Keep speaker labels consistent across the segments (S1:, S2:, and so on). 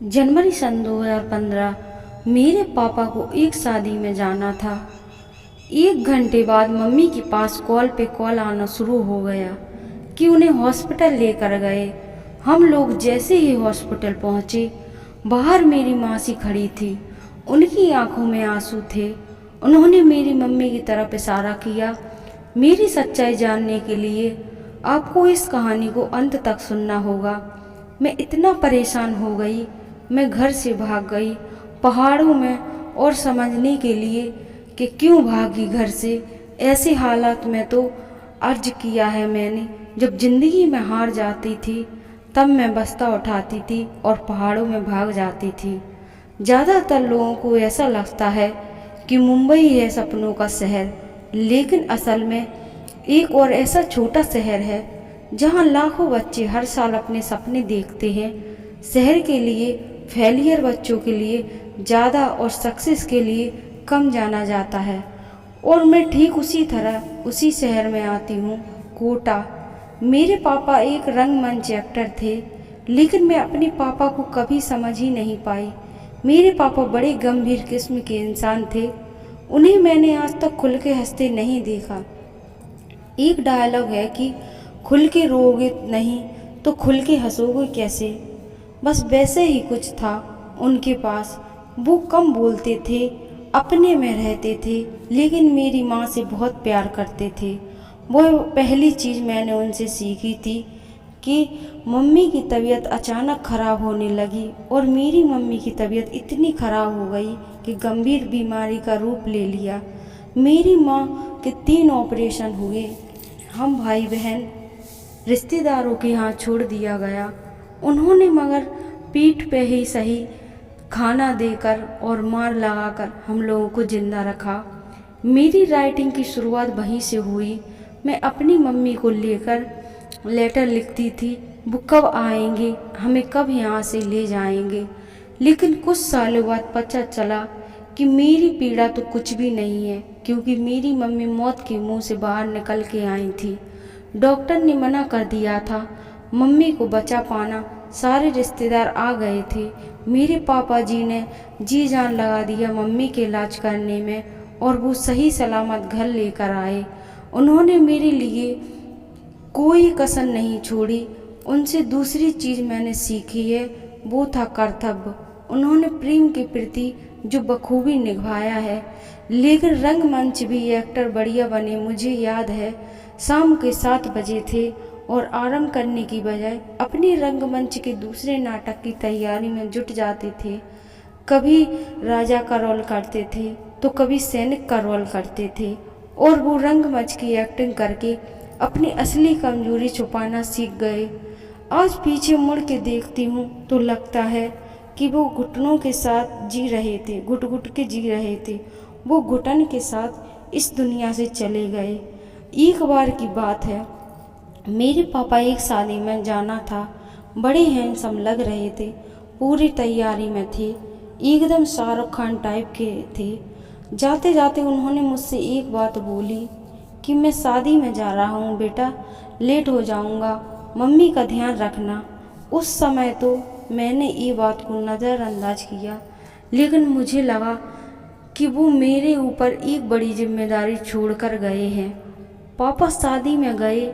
S1: जनवरी सन 2015 मेरे पापा को एक शादी में जाना था। 1 घंटे बाद मम्मी के पास कॉल पे कॉल आना शुरू हो गया कि उन्हें हॉस्पिटल लेकर गए। हम लोग जैसे ही हॉस्पिटल पहुँचे, बाहर मेरी मासी खड़ी थी। उनकी आंखों में आंसू थे। उन्होंने मेरी मम्मी की तरफ इशारा किया। मेरी सच्चाई जानने के लिए आपको इस कहानी को अंत तक सुनना होगा। मैं इतना परेशान हो गई, मैं घर से भाग गई पहाड़ों में, और समझने के लिए कि क्यों भागी घर से। ऐसे हालात में तो अर्ज किया है मैंने, जब जिंदगी में हार जाती थी तब मैं बस्ता उठाती थी और पहाड़ों में भाग जाती थी। ज़्यादातर लोगों को ऐसा लगता है कि मुंबई है सपनों का शहर, लेकिन असल में एक और ऐसा छोटा शहर है जहां लाखों बच्चे हर साल अपने सपने देखते हैं। शहर के लिए फेलियर बच्चों के लिए ज़्यादा और सक्सेस के लिए कम जाना जाता है। और मैं ठीक उसी तरह उसी शहर में आती हूँ, कोटा। मेरे पापा एक रंगमंच एक्टर थे, लेकिन मैं अपने पापा को कभी समझ ही नहीं पाई। मेरे पापा बड़े गंभीर किस्म के इंसान थे। उन्हें मैंने आज तक खुल के हंसते नहीं देखा। एक डायलॉग है कि खुल के रोओगे नहीं तो खुल के हंसोगे कैसे। बस वैसे ही कुछ था उनके पास। वो कम बोलते थे, अपने में रहते थे, लेकिन मेरी माँ से बहुत प्यार करते थे। वो पहली चीज़ मैंने उनसे सीखी थी कि मम्मी की तबीयत अचानक ख़राब होने लगी, और मेरी मम्मी की तबीयत इतनी ख़राब हो गई कि गंभीर बीमारी का रूप ले लिया। मेरी माँ के 3 ऑपरेशन हुए। हम भाई बहन रिश्तेदारों के यहाँ छोड़ दिया गया। उन्होंने मगर पीठ पे ही सही खाना देकर और मार लगाकर हम लोगों को जिंदा रखा। मेरी राइटिंग की शुरुआत वहीं से हुई। मैं अपनी मम्मी को लेकर लेटर लिखती थी, वो कब आएंगे, हमें कब यहाँ से ले जाएंगे। लेकिन कुछ सालों बाद पता चला कि मेरी पीड़ा तो कुछ भी नहीं है, क्योंकि मेरी मम्मी मौत के मुंह से बाहर निकल के आई थी। डॉक्टर ने मना कर दिया था मम्मी को बचा पाना। सारे रिश्तेदार आ गए थे। मेरे पापा जी ने जी जान लगा दिया मम्मी के इलाज करने में, और वो सही सलामत घर लेकर आए। उन्होंने मेरे लिए कोई कसर नहीं छोड़ी। उनसे दूसरी चीज़ मैंने सीखी है, वो था कर्तव्य। उन्होंने प्रेम के प्रति जो बखूबी निभाया है। लेकिन रंगमंच भी एक्टर बढ़िया बने। मुझे याद है शाम के 7 बजे थे और आराम करने की बजाय अपने रंगमंच के दूसरे नाटक की तैयारी में जुट जाते थे। कभी राजा का रोल करते थे तो कभी सैनिक का रोल करते थे, और वो रंगमंच की एक्टिंग करके अपनी असली कमजोरी छुपाना सीख गए। आज पीछे मुड़ के देखती हूँ तो लगता है कि वो घुटनों के साथ जी रहे थे, घुट घुट के जी रहे थे। वो घुटन के साथ इस दुनिया से चले गए। एक बार की बात है, मेरे पापा एक शादी में जाना था। बड़े हैंडसम लग रहे थे, पूरी तैयारी में थे, एकदम शाहरुख खान टाइप के थे। जाते जाते उन्होंने मुझसे एक बात बोली कि मैं शादी में जा रहा हूँ बेटा, लेट हो जाऊँगा, मम्मी का ध्यान रखना। उस समय तो मैंने ये बात को नज़रअंदाज किया, लेकिन मुझे लगा कि वो मेरे ऊपर एक बड़ी जिम्मेदारी छोड़कर गए हैं। पापा शादी में गए,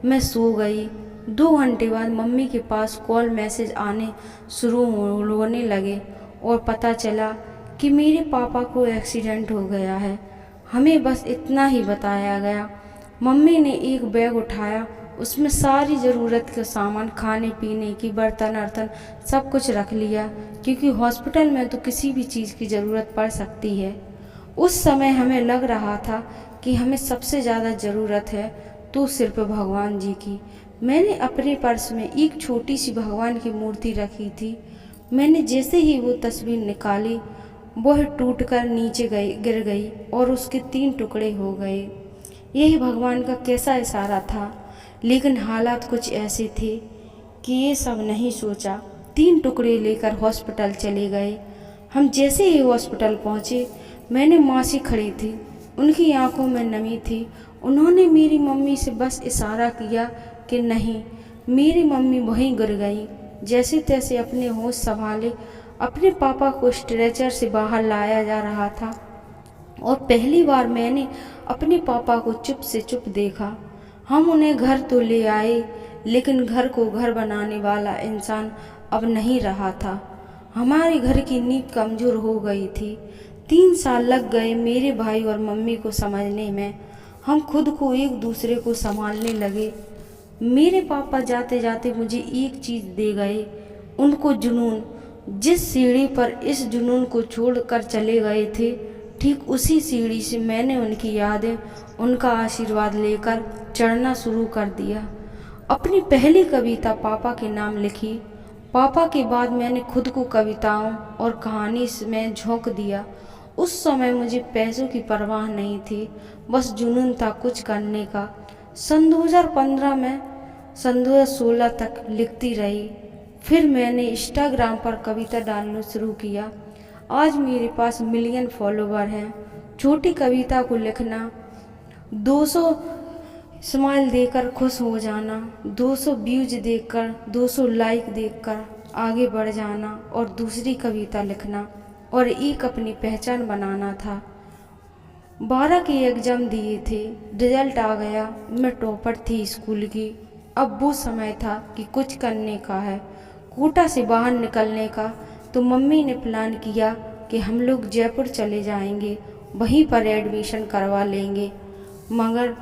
S1: मैं सो गई। 2 घंटे बाद मम्मी के पास कॉल मैसेज आने शुरू होने लगे, और पता चला कि मेरे पापा को एक्सीडेंट हो गया है। हमें बस इतना ही बताया गया। मम्मी ने एक बैग उठाया, उसमें सारी ज़रूरत का सामान, खाने पीने की, बर्तन अर्तन सब कुछ रख लिया, क्योंकि हॉस्पिटल में तो किसी भी चीज़ की ज़रूरत पड़ सकती है। उस समय हमें लग रहा था कि हमें सबसे ज़्यादा ज़रूरत है तो सिर्फ भगवान जी की। मैंने अपने पर्स में एक छोटी सी भगवान की मूर्ति रखी थी। मैंने जैसे ही वो तस्वीर निकाली, वह टूटकर नीचे गिर गई और उसके 3 टुकड़े हो गए। यही भगवान का कैसा इशारा था, लेकिन हालात कुछ ऐसे थे कि ये सब नहीं सोचा। 3 टुकड़े लेकर हॉस्पिटल चले गए। हम जैसे ही हॉस्पिटल पहुँचे, मैंने माँ से खड़ी थी, उनकी आंखों में नमी थी। उन्होंने मेरी मम्मी से बस इशारा किया कि नहीं। मेरी मम्मी वहीं गिर गई। जैसे तैसे अपने होश संभाले अपने पापा को स्ट्रेचर से बाहर लाया जा रहा था और पहली बार मैंने अपने पापा को चुप से चुप देखा। हम उन्हें घर तो ले आए, लेकिन घर को घर बनाने वाला इंसान अब नहीं रहा था। हमारे घर की नींव कमज़ोर हो गई थी। 3 साल लग गए मेरे भाई और मम्मी को समझने में। हम खुद को एक दूसरे को संभालने लगे। मेरे पापा जाते जाते मुझे एक चीज़ दे गए, उनको जुनून। जिस सीढ़ी पर इस जुनून को छोड़कर चले गए थे, ठीक उसी सीढ़ी से मैंने उनकी यादें, उनका आशीर्वाद लेकर चढ़ना शुरू कर दिया। अपनी पहली कविता पापा के नाम लिखी। पापा के बाद मैंने खुद को कविताओं और कहानी में झोंक दिया। उस समय मुझे पैसों की परवाह नहीं थी, बस जुनून था कुछ करने का। सन 2015 में सन 2016 तक लिखती रही। फिर मैंने इंस्टाग्राम पर कविता डालना शुरू किया। आज मेरे पास मिलियन फॉलोवर हैं। छोटी कविता को लिखना, 200 स्माइल देकर खुश हो जाना, 200 व्यूज देखकर, 200 लाइक देखकर आगे बढ़ जाना और दूसरी कविता लिखना और एक अपनी पहचान बनाना था। 12 के एग्ज़ाम दिए थे, रिजल्ट आ गया, मैं टॉपर थी स्कूल की। अब वो समय था कि कुछ करने का है, कोटा से बाहर निकलने का। तो मम्मी ने प्लान किया कि हम लोग जयपुर चले जाएंगे, वहीं पर एडमिशन करवा लेंगे। मगर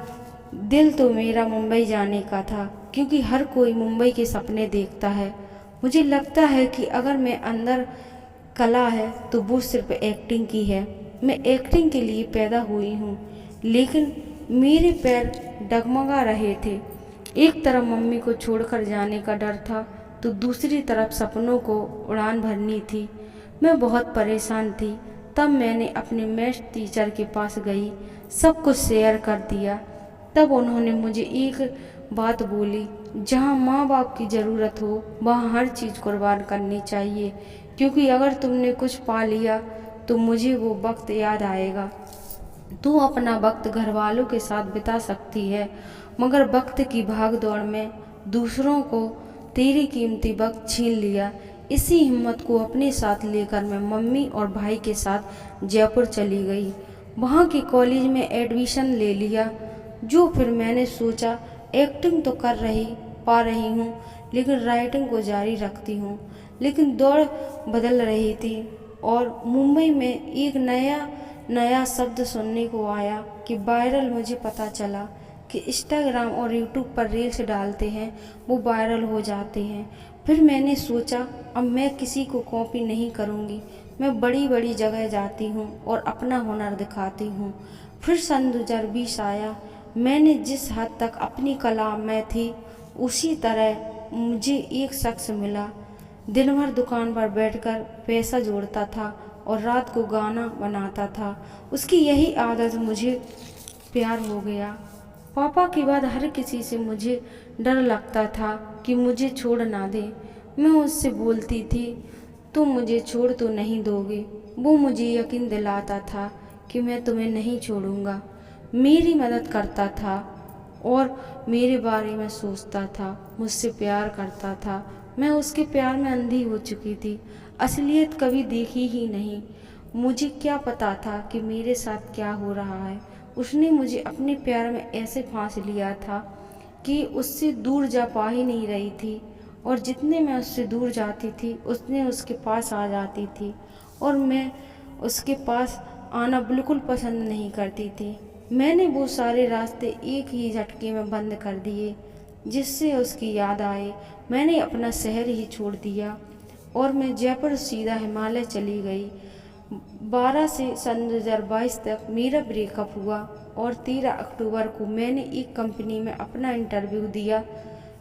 S1: दिल तो मेरा मुंबई जाने का था, क्योंकि हर कोई मुंबई के सपने देखता है। मुझे लगता है कि अगर मैं अंदर कला है तो वो सिर्फ एक्टिंग की है। मैं एक्टिंग के लिए पैदा हुई हूँ, लेकिन मेरे पैर डगमगा रहे थे। एक तरफ मम्मी को छोड़कर जाने का डर था, तो दूसरी तरफ सपनों को उड़ान भरनी थी। मैं बहुत परेशान थी। तब मैंने अपने मैथ्स टीचर के पास गई, सब कुछ शेयर कर दिया। तब उन्होंने मुझे एक बात बोली, जहाँ माँ बाप की ज़रूरत हो वहाँ हर चीज़ कुर्बान करनी चाहिए, क्योंकि अगर तुमने कुछ पा लिया तो मुझे वो वक्त याद आएगा। तू अपना वक्त घर वालों के साथ बिता सकती है, मगर वक्त की भाग दौड़ में दूसरों को तेरी कीमती वक्त छीन लिया। इसी हिम्मत को अपने साथ लेकर मैं मम्मी और भाई के साथ जयपुर चली गई। वहाँ के कॉलेज में एडमिशन ले लिया। जो फिर मैंने सोचा, एक्टिंग तो कर पा रही हूँ, लेकिन राइटिंग को जारी रखती हूँ। लेकिन दौड़ बदल रही थी और मुंबई में एक नया शब्द सुनने को आया कि वायरल। मुझे पता चला कि इंस्टाग्राम और यूट्यूब पर रील्स डालते हैं, वो वायरल हो जाते हैं। फिर मैंने सोचा, अब मैं किसी को कॉपी नहीं करूँगी, मैं बड़ी बड़ी जगह जाती हूँ और अपना हुनर दिखाती हूँ। फिर सन 2020 आया। मैंने जिस हद तक अपनी कला में थी, उसी तरह मुझे एक शख्स मिला। दिन भर दुकान पर बैठकर पैसा जोड़ता था और रात को गाना बनाता था। उसकी यही आदत मुझे प्यार हो गया। पापा के बाद हर किसी से मुझे डर लगता था कि मुझे छोड़ ना दे। मैं उससे बोलती थी, तुम मुझे छोड़ तो नहीं दोगे। वो मुझे यकीन दिलाता था कि मैं तुम्हें नहीं छोड़ूंगा। मेरी मदद करता था और मेरे बारे में सोचता था, मुझसे प्यार करता था। मैं उसके प्यार में अंधी हो चुकी थी, असलियत कभी देखी ही नहीं। मुझे क्या पता था कि मेरे साथ क्या हो रहा है। उसने मुझे अपने प्यार में ऐसे फांस लिया था कि उससे दूर जा पा ही नहीं रही थी, और जितने मैं उससे दूर जाती थी उतने उसके पास आ जाती थी, और मैं उसके पास आना बिल्कुल पसंद नहीं करती थी। मैंने वो सारे रास्ते एक ही झटके में बंद कर दिए। जिससे उसकी याद आए, मैंने अपना शहर ही छोड़ दिया और मैं जयपुर सीधा हिमालय चली गई। 12 से सन 2022 तक मेरा ब्रेकअप हुआ और 13 अक्टूबर को मैंने एक कंपनी में अपना इंटरव्यू दिया।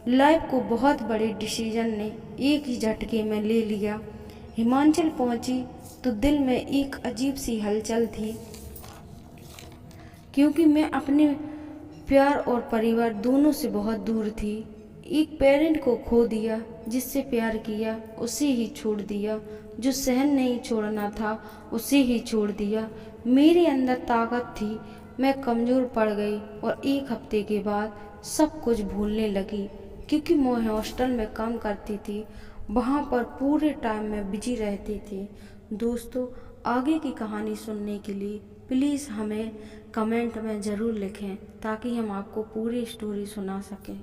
S1: लाइफ को बहुत बड़े डिसीजन ने एक ही झटके में ले लिया। हिमाचल पहुंची तो दिल में एक अजीब सी हलचल थी, क्योंकि मैं अपने प्यार और परिवार दोनों से बहुत दूर थी। एक पेरेंट को खो दिया, जिससे प्यार किया उसे ही छोड़ दिया, जो सहन नहीं छोड़ना था उसे ही छोड़ दिया। मेरे अंदर ताकत थी, मैं कमज़ोर पड़ गई और एक हफ्ते के बाद सब कुछ भूलने लगी। क्योंकि मैं हॉस्टल में काम करती थी, वहाँ पर पूरे टाइम में बिजी रहते थे। दोस्तों, आगे की कहानी सुनने के लिए प्लीज़ हमें कमेंट में ज़रूर लिखें ताकि हम आपको पूरी स्टोरी सुना सकें।